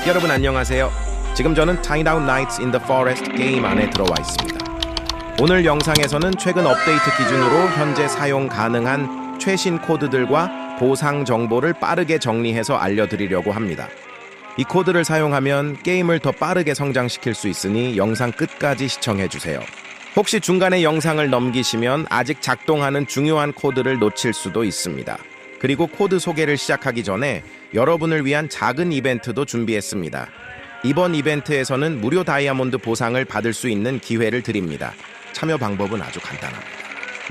여러분 안녕하세요. 지금 저는 Tiny Nights in the Forest 게임 안에 들어와 있습니다. 오늘 영상에서는 최근 업데이트 기준으로 현재 사용 가능한 최신 코드들과 보상 정보를 빠르게 정리해서 알려드리려고 합니다. 이 코드를 사용하면 게임을 더 빠르게 성장시킬 수 있으니 영상 끝까지 시청해주세요. 혹시 중간에 영상을 넘기시면 아직 작동하는 중요한 코드를 놓칠 수도 있습니다. 그리고 코드 소개를 시작하기 전에 여러분을 위한 작은 이벤트도 준비했습니다. 이번 이벤트에서는 무료 다이아몬드 보상을 받을 수 있는 기회를 드립니다. 참여 방법은 아주 간단합니다.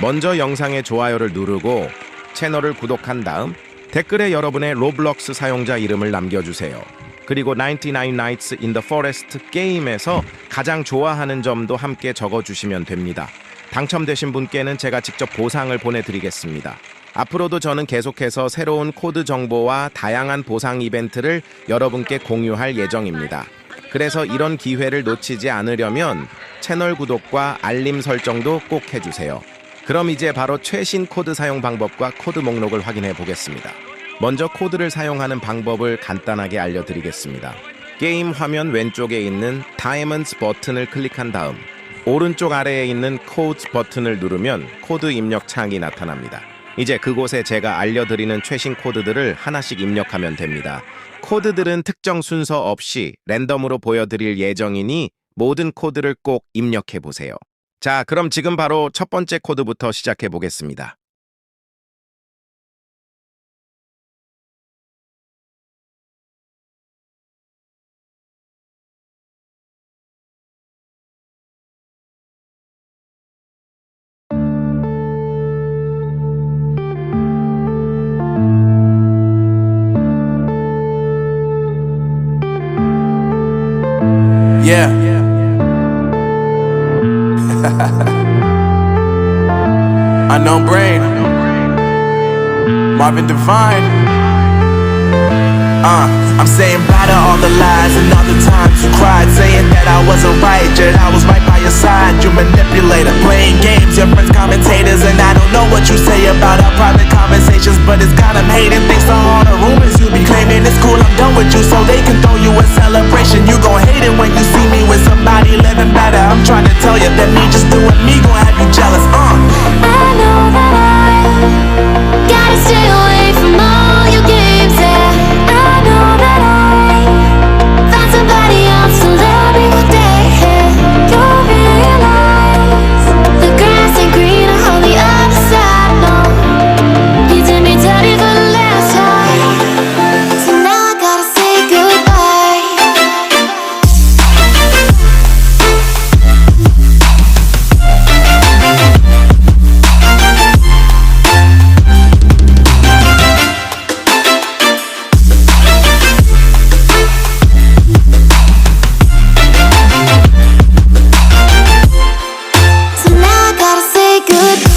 먼저 영상에 좋아요를 누르고 채널을 구독한 다음 댓글에 여러분의 로블록스 사용자 이름을 남겨주세요. 그리고 99 Nights in the Forest 게임에서 가장 좋아하는 점도 함께 적어주시면 됩니다. 당첨되신 분께는 제가 직접 보상을 보내드리겠습니다. 앞으로도 저는 계속해서 새로운 코드 정보와 다양한 보상 이벤트를 여러분께 공유할 예정입니다. 그래서 이런 기회를 놓치지 않으려면 채널 구독과 알림 설정도 꼭 해주세요. 그럼 이제 바로 최신 코드 사용 방법과 코드 목록을 확인해 보겠습니다. 먼저 코드를 사용하는 방법을 간단하게 알려드리겠습니다. 게임 화면 왼쪽에 있는 다이아몬드 버튼을 클릭한 다음 오른쪽 아래에 있는 코드 버튼을 누르면 코드 입력 창이 나타납니다. 이제 그곳에 제가 알려드리는 최신 코드들을 하나씩 입력하면 됩니다. 코드들은 특정 순서 없이 랜덤으로 보여드릴 예정이니 모든 코드를 꼭 입력해 보세요. 자, 그럼 지금 바로 첫 번째 코드부터 시작해 보겠습니다. Yeah. Unknown brain. Marvin Divine. I'm saying bye to all the lies and all the times you cried, saying that I wasn't right, yet I was right by your side. You manipulator, playing games, your friends commentators, and I don't know what you say about our private conversations, but it's got them hating. Thanks to all the rumors you be claiming. It's cool, I'm done with you, so they can throw you a celebration. You gon' hate it when you see me with somebody living better. I'm trying to tell you that me just doing me gon' have you jealous. I know that I gotta stay away from all your games. Yeah, I know that I found somebody else to love me one day. You'll realize the grass ain't greener on the other side. No, you did me dirty for the last time, so now I gotta say goodbye. So now I gotta say goodbye.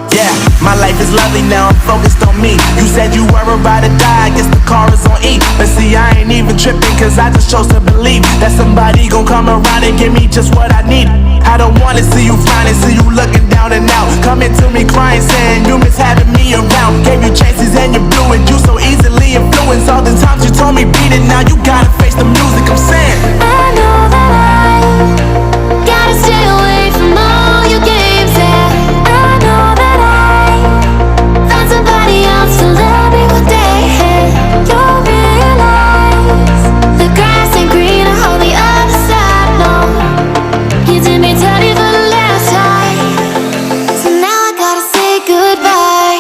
Yeah, my life is lovely now, I'm focused on me. You said you were a ride or die, I guess the car is on E. But see, I ain't even tripping, cause I just chose to believe that somebody gon' come around and give me just what I need. I don't wanna see you frowning, see you looking down and out, coming to me crying, saying you miss having me around. Gave you chances and you blew it, you so easily influenced. All the times you told me beat it, now you gotta face the music. I'm saying I know that I gotta stay away from all your games. Yeah, I know that I found somebody else to love me one day. You'll realize the grass ain't greener on the other side. No, you did me dirty for the last time, so now I gotta say goodbye.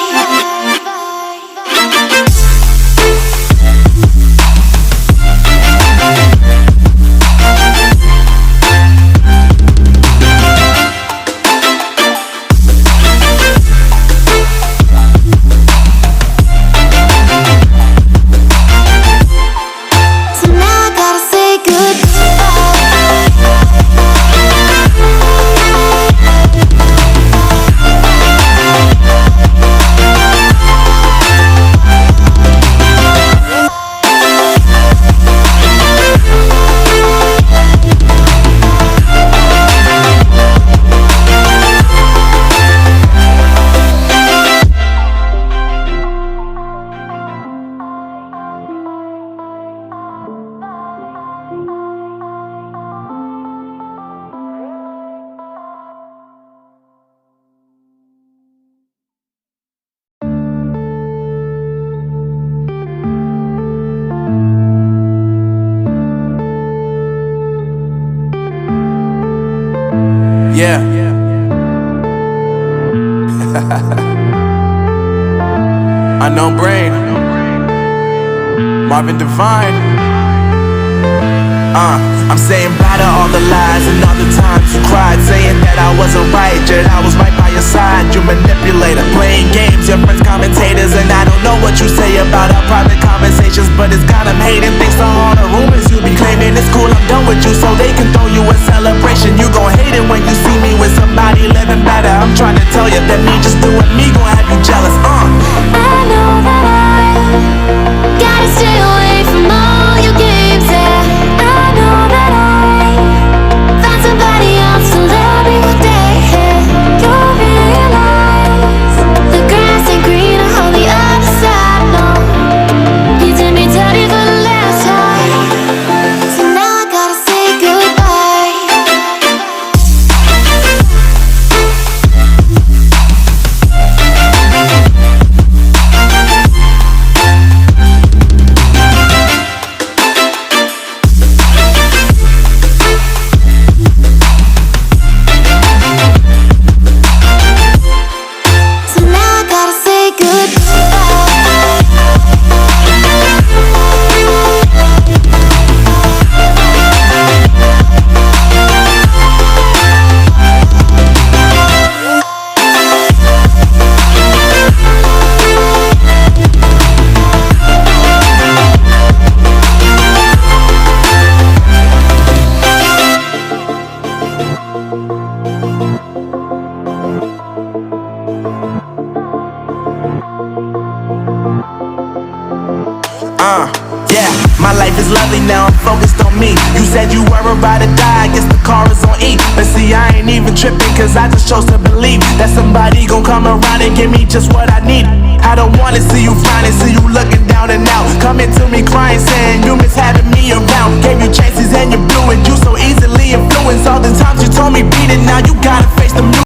Yeah. Unknown Brain, Marvin Devine. I'm saying bye to all the lies and all the times you cried, saying that I wasn't right, yet I was right by your side. You manipulator, playing games, your friends commentators, and I don't know what you say about our private conversations, but it's got them hating. Thanks to all the rumors you be claiming, it's cool, I'm done with you, so they can throw you a celebration. You gon' hate it when you see me with somebody living better. I'm trying to tell you that me just doing me gon' have you jealous. I know that I gotta stay away from all your games, yeah. I know that I found somebody else to love me one day, yeah. You'll realize the grass ain't greener on the other side, no. You did me dirty for the last time, so now I gotta say goodbye. So now I gotta say Yeah, my life is lovely now, I'm focused on me. You said you were a ride or die, I guess the car is on E. But see, I ain't even tripping, cause I just chose to believe that somebody gon' come around and give me just what I need. I don't wanna see you frowning, see you looking down and out, coming to me crying, saying you miss having me around. Gave you chances and you blew it, you so easily influenced. All the times you told me beat it, now you gotta face the music.